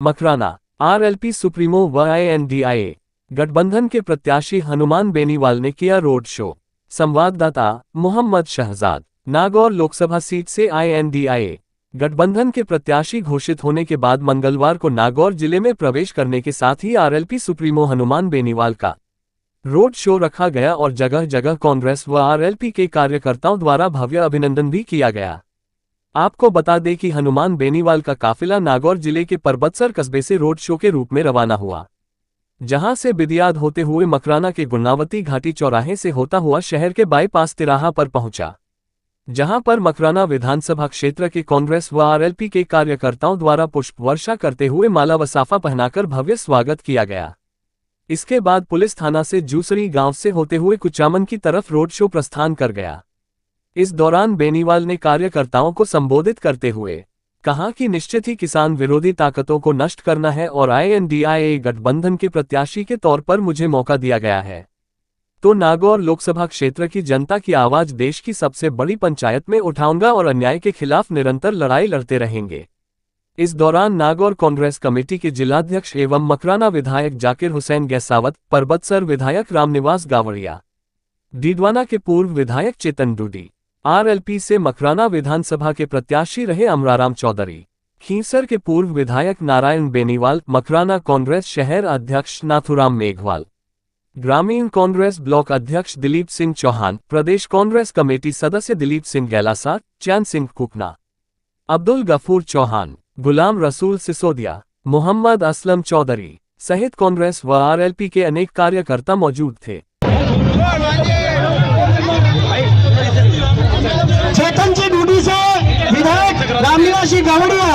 Makrana RLP supremo व INDIA गठबंधन के प्रत्याशी हनुमान बेनीवाल ने किया रोड शो। संवाददाता मोहम्मद शहजाद। नागौर लोकसभा सीट से INDIA गठबंधन के प्रत्याशी घोषित होने के बाद मंगलवार को नागौर जिले में प्रवेश करने के साथ ही आरएलपी सुप्रीमो हनुमान बेनीवाल का रोड शो रखा गया और जगह जगह कांग्रेस व आरएलपी के कार्यकर्ताओं द्वारा भव्य अभिनंदन भी किया गया। आपको बता दें कि हनुमान बेनीवाल का काफिला नागौर जिले के परबतसर कस्बे से रोड शो के रूप में रवाना हुआ, जहां से बिदियाद होते हुए मकराना के गुणावती घाटी चौराहे से होता हुआ शहर के बाईपास तिराहा पर पहुंचा, जहां पर मकराना विधानसभा क्षेत्र के कांग्रेस व आरएलपी के कार्यकर्ताओं द्वारा पुष्प वर्षा करते हुए माला व साफा पहनाकर भव्य स्वागत किया गया। इसके बाद पुलिस थाना से जूसरी गांव से होते हुए कुचामन की तरफ रोड शो प्रस्थान कर गया। इस दौरान बेनीवाल ने कार्यकर्ताओं को संबोधित करते हुए कहा कि निश्चित ही किसान विरोधी ताकतों को नष्ट करना है और INDIA गठबंधन के प्रत्याशी के तौर पर मुझे मौका दिया गया है तो नागौर लोकसभा क्षेत्र की जनता की आवाज देश की सबसे बड़ी पंचायत में उठाऊंगा और अन्याय के खिलाफ निरंतर लड़ाई लड़ते रहेंगे। इस दौरान नागौर कांग्रेस कमेटी के जिलाध्यक्ष एवं मकराना विधायक जाकिर हुसैन गैसावत, परबतसर विधायक रामनिवास गावड़िया, डीडवाना के पूर्व विधायक चेतन डूडी, आरएलपी से मकराना विधानसभा के प्रत्याशी रहे अमराराम चौधरी, खींसर के पूर्व विधायक नारायण बेनीवाल, मकराना कांग्रेस शहर अध्यक्ष नाथुराम मेघवाल, ग्रामीण कांग्रेस ब्लॉक अध्यक्ष दिलीप सिंह चौहान, प्रदेश कांग्रेस कमेटी सदस्य दिलीप सिंह गैलासा, चैन सिंह कुकना, अब्दुल गफूर चौहान, गुलाम रसूल सिसोदिया, मोहम्मद असलम चौधरी सहित कांग्रेस व आरएलपी के अनेक कार्यकर्ता मौजूद थे। चेतन जी डूडी से विधायक रामनिवास गावड़िया,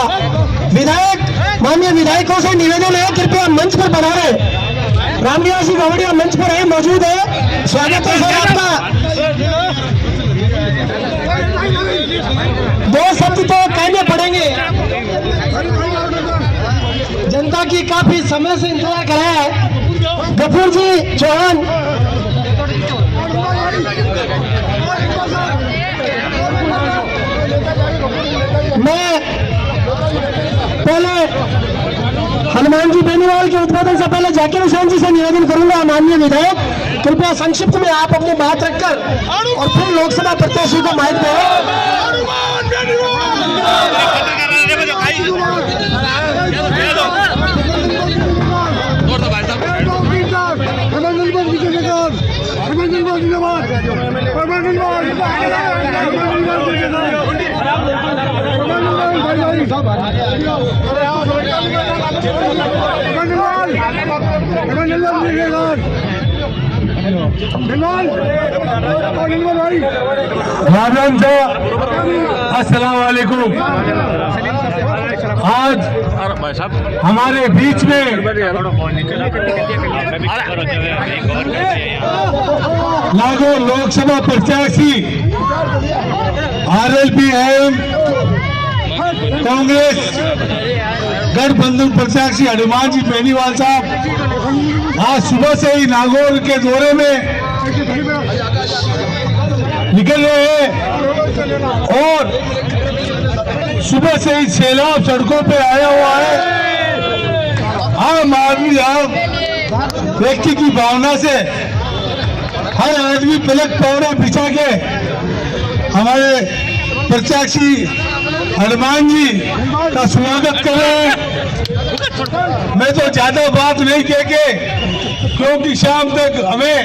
विधायक माननीय विधायकों से निवेदन है कृपया मंच पर पधारें। रामनिवास गावड़िया मंच पर है, मौजूद है, स्वागत है सर आपका। दो शब्द तो कहने पड़ेंगे, जनता की काफी समय से इंतजार कर रहा है। गफूर जी चौहान, मैं पहले हनुमान जी बेनीवाल के उद्बोधन से पहले जाकिर हुसैन जी से निवेदन करूंगा, माननीय विधायक कृपया संक्षिप्त में आप अपनी बात रखकर और फिर लोकसभा प्रत्याशी को माइक दें। अस्सलाम वालेकुम। आज हमारे बीच में नागौर लोकसभा प्रत्याशी आरएलपी एवं कांग्रेस गठबंधन प्रत्याशी हनुमान जी बेनीवाल साहब आज सुबह से ही नागौर के दौरे में निकल रहे हैं और सुबह से ही सैलाब सड़कों पे आया हुआ है। आम आदमी, आम व्यक्ति की भावना से हर आदमी पलक पौड़े बिछा के हमारे प्रत्याशी हनुमान जी का स्वागत कर रहे हैं। मैं तो ज्यादा बात नहीं कह के, क्योंकि शाम तक हमें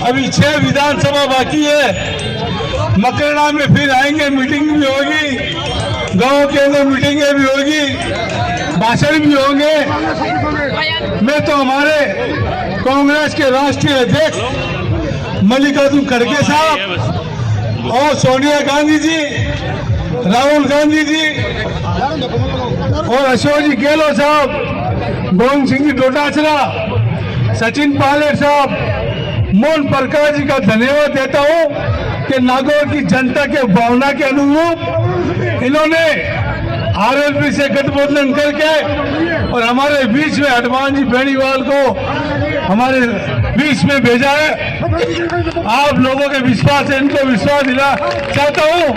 अभी 6 विधानसभा बाकी है। मकराना में फिर आएंगे, मीटिंग भी होगी, गांव के अंदर मीटिंगें भी होगी, भाषण भी होंगे। मैं तो हमारे कांग्रेस के राष्ट्रीय अध्यक्ष मल्लिकार्जुन खड़गे साहब और सोनिया गांधी जी, राहुल गांधी जी और अशोक जी गहलोत साहब, गोविंद सिंह जी डोटासरा, सचिन पायलट साहब, मोहन प्रकाश जी का धन्यवाद देता हूं कि नागौर की जनता के भावना के अनुरूप इन्होंने आरएलपी से गठबंधन करके और हमारे बीच में हनुमान जी बेनीवाल को हमारे बीच में भेजा है। आप लोगों के विश्वास है, इनको विश्वास दिला चाहता हूं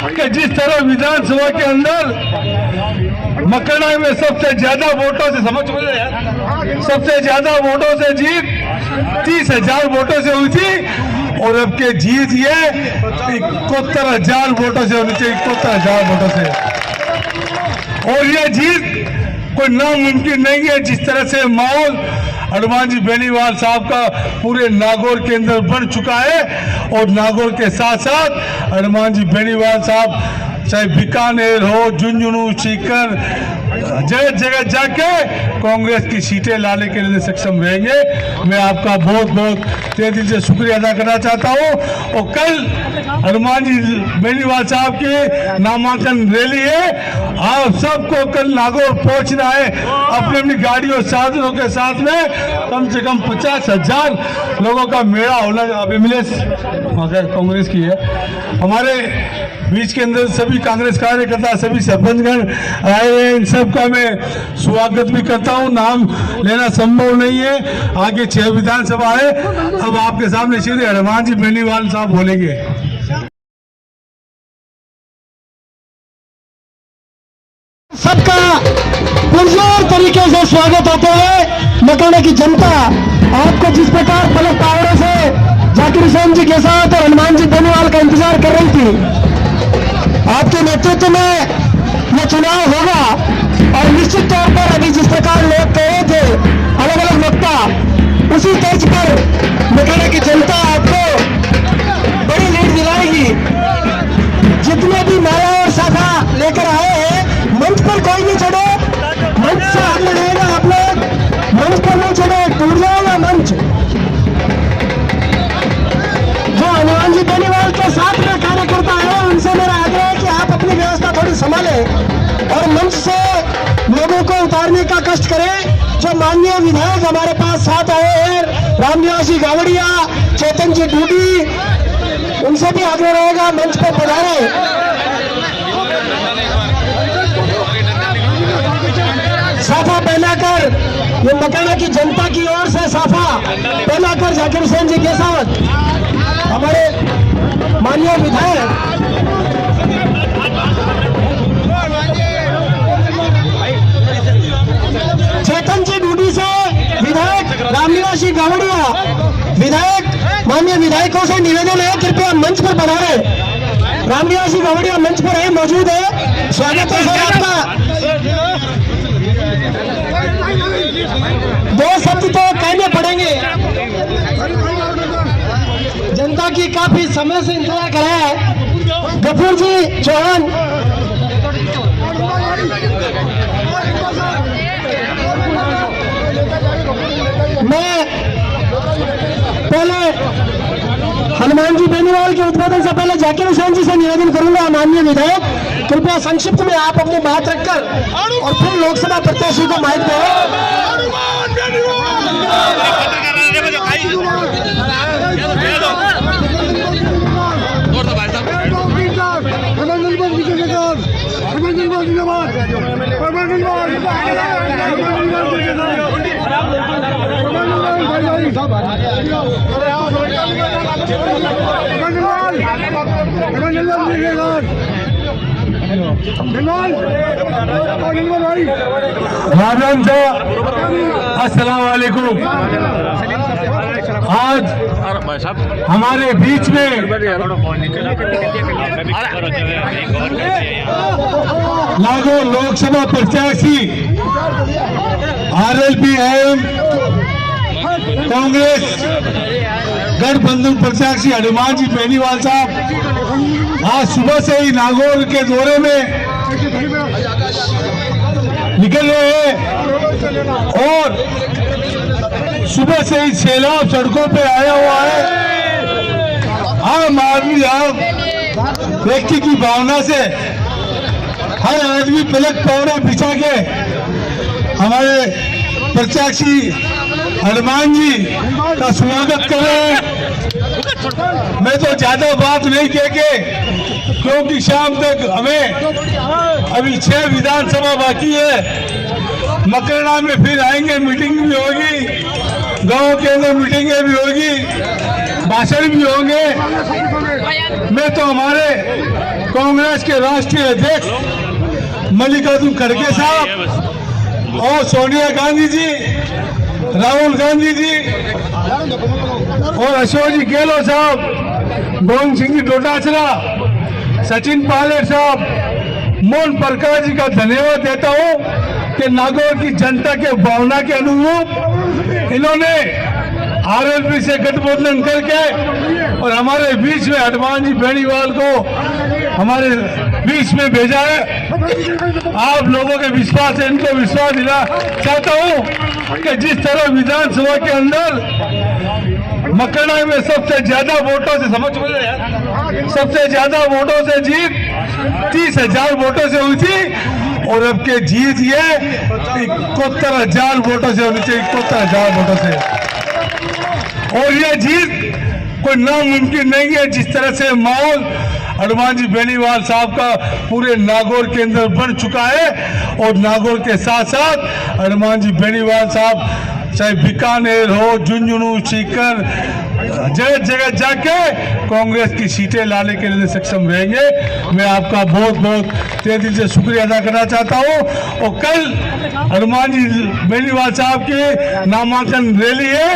कि जिस तरह विधानसभा के अंदर मकरना में सबसे ज्यादा वोटों से, समझ में यार, सबसे ज्यादा वोटों से जीत 30,000 वोटों से हुई थी, और अब के जीत ये 71,000 वोटों से होनी चाहिए, 71,000 वोटों से। और ये जीत कोई नामुमकिन नहीं है। जिस तरह से माहौल हनुमान जी बेनीवाल साहब का पूरे नागौर के अंदर बन चुका है, और नागौर के साथ साथ हनुमान जी बेनीवाल साहब चाहे बीकानेर हो, झुंझुनू, सीकर, जगह जगह जाके कांग्रेस की सीटें लाने के लिए सक्षम रहेंगे। मैं आपका बहुत बहुत तहे दिल से शुक्रिया अदा करना चाहता हूँ। और कल हनुमान जी बेनीवाल साहब की नामांकन रैली है, आप सबको कल नागौर पहुंचना है अपनी अपनी गाड़ी और साधनों के साथ में। कम से कम 50,000 लोगों का मेला होना। अभी मिले कांग्रेस की है हमारे बीच के अंदर, सभी कांग्रेस कार्यकर्ता, सभी सरपंचगण आए हैं, इन सब का मैं स्वागत भी करता हूं। नाम लेना संभव नहीं है, आगे 6 विधानसभा है। अब आपके सामने श्री हनुमान जी बेनीवाल साहब बोलेंगे। सबका पुरजोर तरीके से स्वागत होता है। मकरना की जनता आपको जिस प्रकार पलक पावड़ों से जाकिर हुसैन जी के साथ और हनुमान जी बेनीवाल का इंतजार कर रही थी, आपके नेतृत्व में यह चुनाव होगा। और निश्चित तौर पर अभी जिस प्रकार लोग कह रहे थे अलग अलग वक्ता, उसी तर्ज पर मकरना की जनता आपको बड़ी लीड दिलाएगी। जितने भी नारा और शाखा लेकर आए हैं, मंच पर कोई नहीं चढ़े, मंच से आगे रहेगा। आप लोग मंच पर नहीं चढ़े, टूट जाएगा मंच। जो हनुमान जी बेनीवाल के साथ में कार्यकर्ता है, उनसे मेरा आग्रह है कि आप अपनी व्यवस्था थोड़ी संभालें और मंच से लोगों को उतारने का कष्ट करें। जो माननीय विधायक हमारे पास साथ आए हैं, रामनिवास जी गावड़िया, चेतन जी डूडी, उनसे भी आग्रह रहेगा मंच पर पधारे। साफा पहनाकर, ये मकरना की जनता की ओर से साफा पहनाकर जाकिर हुसैन जी के साथ हमारे माननीय विधायक चेतन जी डूडी से विधायक रामनिवास जी गावड़िया, विधायक माननीय विधायकों से निवेदन है कृपया मंच पर पधारे। रामनिवास जी गावड़िया मंच पर है, मौजूद है, स्वागत है सर आपका। 2 शब्द तो कहने पड़ेंगे, जनता की काफी समय से इंतजार कर रहा है। गफूर जी चौहान, मैं पहले हनुमान जी बेनीवाल के उद्घाटन से पहले जाकिर हुसैन जी से निवेदन करूंगा, माननीय विधायक कृपया संक्षिप्त में आप अपनी बात रखकर और फिर लोकसभा प्रत्याशी को माइक दें। राम साहब, अस्सलाम वालेकुम। आज हमारे बीच में नागौर लोकसभा प्रत्याशी RLP-AM कांग्रेस गठबंधन प्रत्याशी हनुमान जी बेनीवाल साहब आज सुबह से ही नागौर के दौरे में निकल रहे हैं, और सुबह से ही सैलाब सड़कों पे आया हुआ है। आम आदमी, आम व्यक्ति की भावना से हर आदमी पलक पौड़ा बिछा के हमारे प्रत्याशी हनुमान जी का स्वागत कर रहे हैं। मैं तो ज्यादा बात नहीं कह के, क्योंकि शाम तक हमें अभी 6 विधानसभा बाकी है। मकरना में फिर आएंगे, मीटिंग भी होगी, गांव के अंदर मीटिंगें भी होगी, भाषण भी होंगे। मैं तो हमारे कांग्रेस के राष्ट्रीय अध्यक्ष मल्लिकार्जुन खड़गे साहब और सोनिया गांधी जी, राहुल गांधी जी और अशोक जी गहलोत साहब, गोविंद सिंह जी डोटासरा, सचिन पायलट साहब, मोहन प्रकाश जी का धन्यवाद देता हूं कि नागौर की जनता के भावना के अनुरूप इन्होंने आरएलपी से गठबंधन करके और हमारे बीच में हनुमान जी बेनीवाल को हमारे बीच में भेजा है। आप लोगों के विश्वास है, इनको विश्वास दिला चाहता हूं कि जिस तरह विधानसभा के अंदर मकड़ा में सबसे ज्यादा वोटों से, समझ में यार, सबसे ज्यादा वोटों से जीत 30,000 वोटों से हुई थी और अब के जीत ये 71,000 वोटों से होनी चाहिए, 71,000 वोटों से। और ये जीत कोई नामुमकिन नहीं है। जिस तरह से माहौल हनुमान जी बेनीवाल साहब का पूरे नागौर के अंदर बन चुका है और नागौर के साथ साथ हनुमान जी बेनीवाल साहब चाहे बीकानेर हो, झुंझुनू, सीकर, जगह जगह जाके कांग्रेस की सीटें लाने के लिए सक्षम रहेंगे। मैं आपका बहुत बहुत तहे दिल से शुक्रिया अदा करना चाहता हूं। और कल हनुमान जी बेनीवाल साहब की नामांकन रैली है,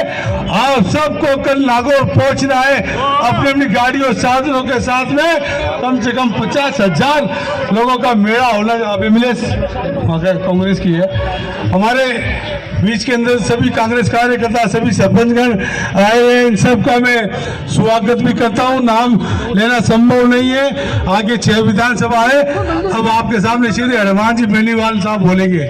आप सबको कल नागौर पहुंचना है अपनी अपनी गाड़ियों साधनों के साथ में। कम से कम 50,000 लोगों का मेला होना। अभी मिलेश कांग्रेस की है, हमारे बीच के अंदर सभी कांग्रेस कार्यकर्ता, सभी सरपंचगण आए हुए, इन सबका मैं स्वागत भी करता हूं। नाम लेना संभव नहीं है, आगे 6 विधानसभा है। अब आपके सामने श्री हनुमान जी बेनीवाल साहब बोलेंगे।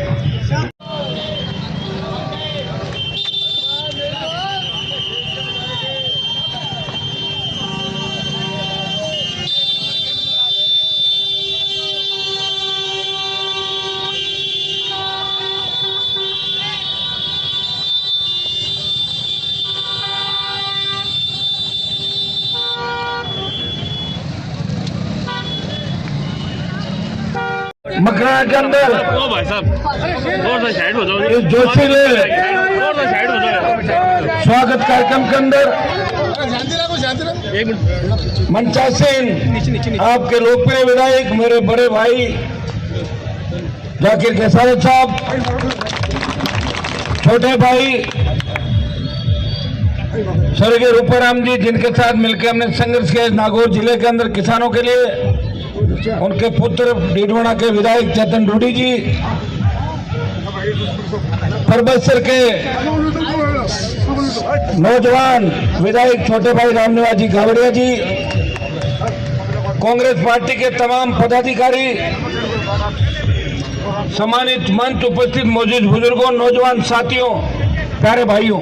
मकड़ा के अंदर ओ भाई साहब थोड़ा सा साइड हो जाओ, इस जोशीले थोड़ा सा साइड हो जाओ। स्वागत कार्यक्रम के अंदर एक मिनट, मंचासीन आपके लोकप्रिय विधायक मेरे बड़े भाई जाकिर केसारत साहब, छोटे भाई स्वर्गीय रूपाराम जी, जिनके साथ मिलकर हमने संघर्ष किया नागौर जिले के अंदर किसानों के लिए, उनके पुत्र डीडवाना के विधायक चेतन डूडी जी, परबतसर के नौजवान विधायक छोटे भाई रामनिवास जी गावड़िया जी, कांग्रेस पार्टी के तमाम पदाधिकारी, सम्मानित मंच उपस्थित मौजूद बुजुर्गों, नौजवान साथियों, प्यारे भाइयों,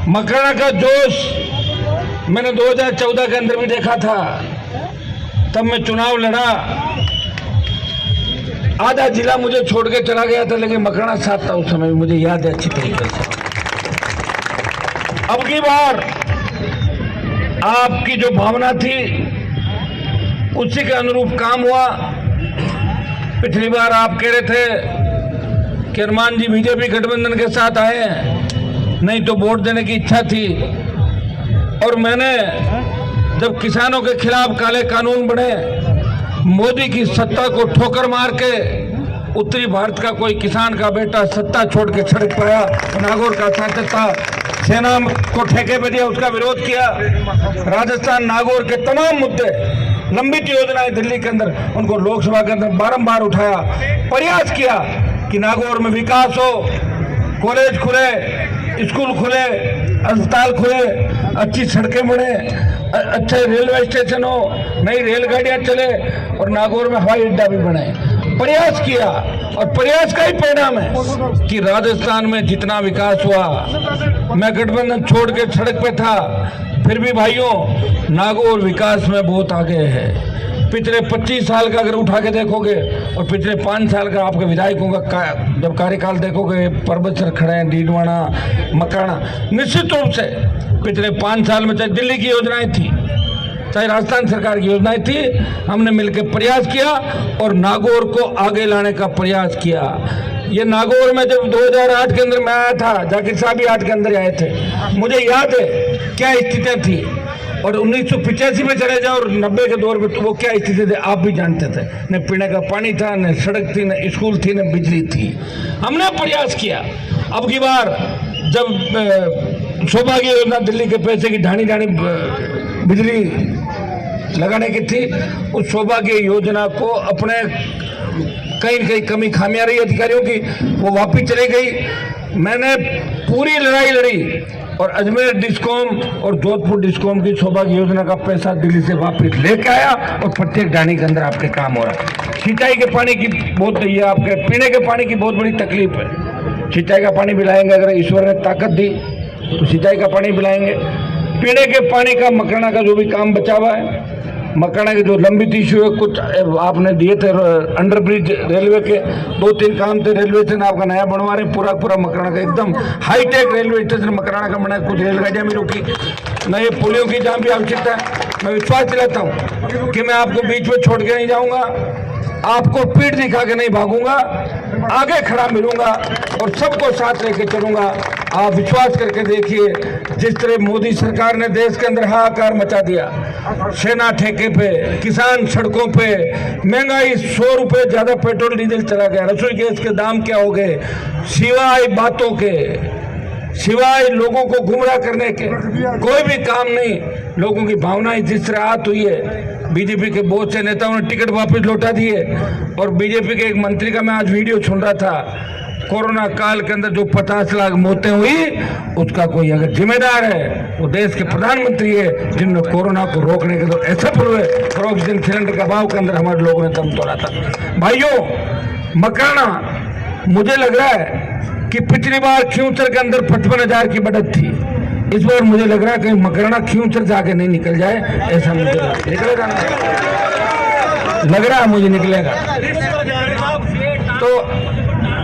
मकराना का जोश मैंने 2014 के अंदर भी देखा था। तब मैं चुनाव लड़ा, आधा जिला मुझे छोड़ के चला गया था, लेकिन मकराना साथ था उस समय, मुझे याद है अच्छी तरीके से। अब की बार आपकी जो भावना थी उसी के अनुरूप काम हुआ। पिछली बार आप कह रहे थे कि हनुमान जी बीजेपी गठबंधन के साथ आए हैं, नहीं तो वोट देने की इच्छा थी। और मैंने जब किसानों के खिलाफ काले कानून बने, मोदी की सत्ता को ठोकर मार के उत्तरी भारत का कोई किसान का बेटा सत्ता छोड़ के सड़क पाया, नागौर का सांसद था, सेना को ठेके पे दिया, उसका विरोध किया। राजस्थान नागौर के तमाम मुद्दे, लंबित योजनाएं दिल्ली के अंदर, उनको लोकसभा के अंदर बारंबार उठाया, प्रयास किया कि नागौर में विकास हो, कॉलेज खुले, स्कूल खुले, अस्पताल खुले, अच्छी सड़कें बने, अच्छे रेलवे स्टेशन हो, नई रेलगाड़ियां चले और नागौर में हवाई अड्डा भी बने। प्रयास किया और प्रयास का ही परिणाम है कि राजस्थान में जितना विकास हुआ। मैं गठबंधन छोड़ के सड़क पे था, फिर भी भाइयों नागौर विकास में बहुत आगे है। पिछले 25 साल का अगर उठा के देखोगे और पिछले 5 साल का आपके विधायकों का जब कार्यकाल देखोगे, परबतसर खड़े हैं, डीडवाना, मकराना, निश्चित रूप से पिछले 5 साल में चाहे दिल्ली की योजनाएं थी, चाहे राजस्थान सरकार की योजनाएं थी, हमने मिलकर प्रयास किया और नागौर को आगे लाने का प्रयास किया। ये नागौर में जब 2008 के अंदर मैं आया था, जाकिर साहब भी 8 के अंदर आए थे, मुझे याद है क्या स्थितियाँ थी। और 1985 में चले जाओ और 90 के दौर में तो वो क्या स्थिति थी आप भी जानते थे। न पीने का पानी था, न सड़क थी, न स्कूल थी, न बिजली थी। हमने प्रयास किया। अब की बार जब सौभाग्य योजना दिल्ली के पैसे की ढाणी बिजली लगाने की थी, उस सौभाग्य योजना को अपने कहीं न कहीं कमी खामियां रही अधिकारियों की, वो वापिस चली गई। मैंने पूरी लड़ाई लड़ी और अजमेर डिस्कॉम और जोधपुर डिस्कॉम की सौभाग्य योजना का पैसा दिल्ली से वापस लेके आया और प्रत्येक ढाणी के अंदर आपके काम हो रहा है। सिंचाई के पानी की बहुत, ये आपके पीने के पानी की बहुत बड़ी तकलीफ है। सिंचाई का पानी पिलाएंगे, अगर ईश्वर ने ताकत दी तो सिंचाई का पानी पिलाएंगे। पीने के पानी का मकराना का जो भी काम बचा हुआ है, मकराना के जो लंबित इशू है, कुछ आपने दिए थे अंडर ब्रिज रेलवे के 2-3 काम थे। रेलवे स्टेशन आपका नया बनवा रहे, पूरा मकराना का एकदम हाईटेक रेलवे स्टेशन मकराना का बना है। कुछ रेलगाड़ियां भी रुकी, नए पुलियों की जहाँ भी आवश्यकता है। मैं विश्वास दिलाता हूँ कि मैं आपको बीच में छोड़ के नहीं जाऊंगा, आपको पीठ दिखा के नहीं भागूंगा, आगे खड़ा मिलूंगा और सबको साथ लेके चलूंगा। आप विश्वास करके देखिए, जिस तरह मोदी सरकार ने देश के अंदर हाहाकार मचा दिया, सेना ठेके पे, किसान सड़कों पे, महंगाई 100 रुपए ज्यादा पेट्रोल डीजल चला गया, रसोई गैस के दाम क्या हो गए, सिवाय बातों के, सिवाय लोगों को गुमराह करने के कोई भी काम नहीं। लोगों की भावनाएं जिस तरह आहत हुई है, बीजेपी के बहुत से नेताओं ने टिकट वापस लौटा दिए। और बीजेपी के एक मंत्री का मैं आज वीडियो सुन रहा था, कोरोना काल के अंदर जो 50 लाख मौतें हुई, उसका कोई अगर जिम्मेदार है वो देश के प्रधानमंत्री है, जिन्होंने कोरोना को रोकने के तो ऐसा पूरे ऑक्सीजन सिलेंडर का भाव के अंदर हमारे लोगों ने दम तोड़ा था। भाइयों, मकराना मुझे लग रहा है कि पिछली बार खियूचर के अंदर 55,000 की बढ़त थी, इस बार मुझे लग रहा है कि मकराना खियूचर से आगे नहीं निकल जाए, ऐसा मुझे निकलेगा, लग रहा है मुझे निकलेगा। तो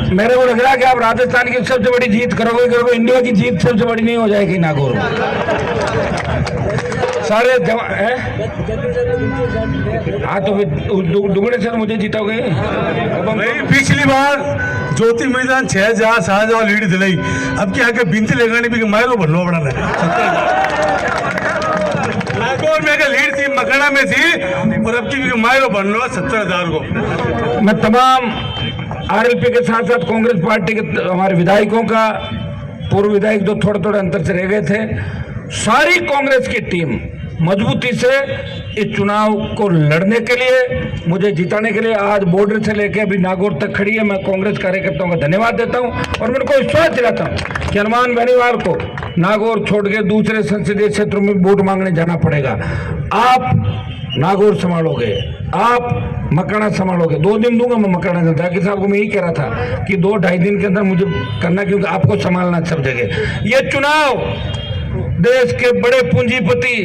मेरे को लग रहा है कि आप राजस्थान की सबसे बड़ी जीत करोगे, इंडिया की जीत सबसे बड़ी नहीं हो जाएगी नागौर में। सारे हाँ तो दुगने से मुझे जीतोगे। पिछली बार ज्योति मैदान 6,000 7,000 लीड दिलाई, अब क्या है बिनती लगाने भी मायरो भरलो बड़ा नागौर में लीड थी, मकराना में थी, और अब की मायरो भरलो 70,000 को। मैं तमाम आरएलपी के साथ साथ कांग्रेस पार्टी के हमारे विधायकों का, पूर्व विधायक जो थोड़े अंतर से रह गए थे, सारी कांग्रेस की टीम मजबूती से इस चुनाव को लड़ने के लिए, मुझे जिताने के लिए आज बॉर्डर से लेकर अभी नागौर तक खड़ी है। मैं कांग्रेस कार्यकर्ताओं का धन्यवाद देता हूं और मैं उनको विश्वास दिलाता हूं कि हनुमान बेनीवाल को नागौर छोड़ के दूसरे संसदीय क्षेत्रों में वोट मांगने जाना पड़ेगा। आप नागौर संभालोगे, आप मकराना संभालोगे। 2 दिन दूंगा मैं मकराना, जाकिर साहब को मैं यही कह रहा था कि 2-2.5 दिन के अंदर मुझे करना, क्योंकि आपको संभालना सब जगह। ये चुनाव देश के बड़े पूंजीपति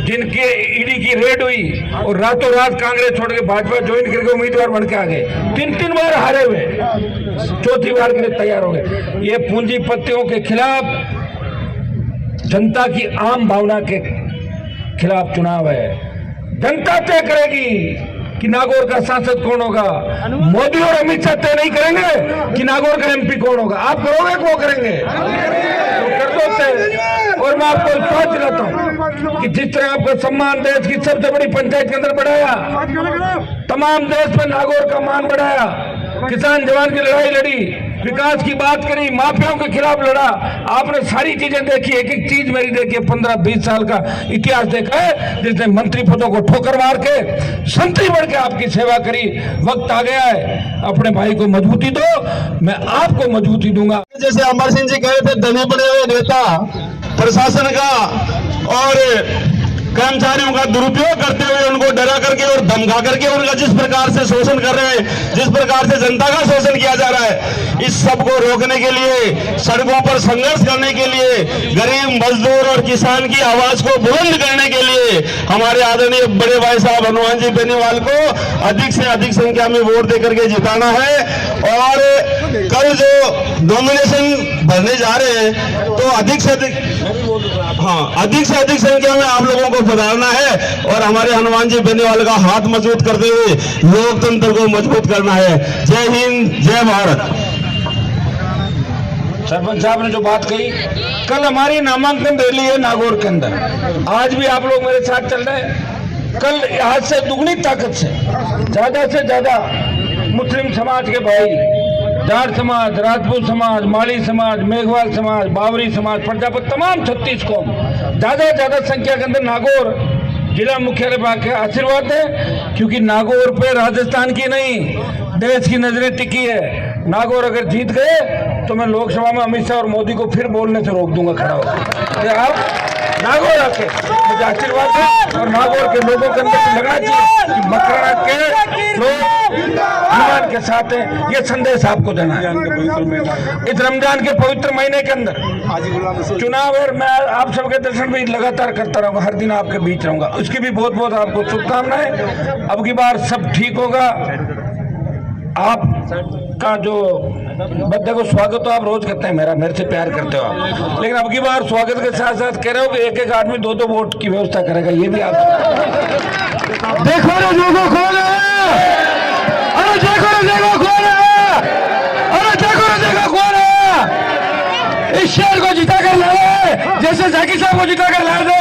जिनके ईडी की रेड हुई और रातों रात कांग्रेस छोड़ के भाजपा ज्वाइन करके उम्मीदवार बन के आ गए, 3 बार हारे हुए, 4थी बार के लिए तैयार हो गए। ये पूंजीपतियों के खिलाफ, जनता की आम भावना के खिलाफ चुनाव है। जनता तय करेगी कि नागौर का सांसद कौन होगा। मोदी और अमित शाह तय नहीं करेंगे कि नागौर का एमपी कौन होगा। आप करोगे वो करेंगे, तो कर दो तय। और मैं आपको विश्वास दिलाता हूँ कि जिस तरह आपका सम्मान देश की सबसे बड़ी पंचायत के अंदर बढ़ाया, तमाम देश में नागौर का मान बढ़ाया, किसान जवान की लड़ाई लड़ी, विकास की बात करी, माफियाओं के खिलाफ लड़ा, आपने सारी चीजें देखी, एक चीज मेरी देखी है। 15-20 साल का इतिहास देखा है, जिसने मंत्री पदों को ठोकर मार के संतरी बढ़ के आपकी सेवा करी। वक्त आ गया है, अपने भाई को मजबूती दो, मैं आपको मजबूती दूंगा। जैसे अमर सिंह जी कहे थे, धने पड़े हुए नेता प्रशासन का और कर्मचारियों का दुरुपयोग करते हुए, उनको डरा करके और धमका करके उनका जिस प्रकार से शोषण कर रहे हैं, जिस प्रकार से जनता का शोषण किया जा रहा है, इस सब को रोकने के लिए, सड़कों पर संघर्ष करने के लिए, गरीब मजदूर और किसान की आवाज को बुलंद करने के लिए हमारे आदरणीय बड़े भाई साहब हनुमान जी बेनीवाल को अधिक से अधिक संख्या में वोट देकर के जिताना है। और कल जो नॉमिनेशन भरने जा रहे हैं, तो अधिक से अधिक संख्या में आप लोगों को पधारना है और हमारे हनुमान जी बेनीवाल का हाथ मजबूत करते हुए लोकतंत्र को मजबूत करना है। जय हिंद, जय भारत। सरपंच साहब ने जो बात कही, कल हमारी नामांकन रैली है नागौर के अंदर, आज भी आप लोग मेरे साथ चल रहे हैं। कल आज से दुगनी ताकत से ज्यादा मुस्लिम समाज के भाई, जाट समाज, राजपूत समाज, माली समाज, मेघवाल समाज, बावरी समाज, प्रजापति, तमाम 36 कौम ज्यादा संख्या के अंदर नागौर जिला मुख्यालय पर के आशीर्वाद है, क्योंकि नागौर पे राजस्थान की नहीं देश की नजरें टिकी है। नागौर अगर जीत गए तो मैं लोकसभा में अमित शाह और मोदी को फिर बोलने से रोक दूंगा खड़ा होकर। आप नागौर आके मुझे आशीर्वाद है, और नागौर के लोगों के अंदर लगना चाहिए कि मकराना के लोग हनुमान के साथ हैं। ये संदेश आपको देना है। इस रमजान के पवित्र महीने के अंदर चुनाव है, मैं आप सबके दर्शन भी लगातार करता रहूंगा, हर दिन आपके बीच रहूंगा। उसकी भी बहुत आपको शुभकामनाएं। अब की बार सब ठीक होगा। आप का जो बच्चे को स्वागत तो आप रोज करते हैं, मेरे से प्यार करते हो आप, लेकिन अब की बार स्वागत के साथ साथ कह रहे हो कि एक आदमी 2 वोट की व्यवस्था करेगा, ये भी आप देखो ना देखो कौन है, अरे देखो ना देखो कौन है, अरे देखो ना देखो कौन है। इस शहर को जिता कर लाए जैसे जाकिर साहब को जिता कर ला दे।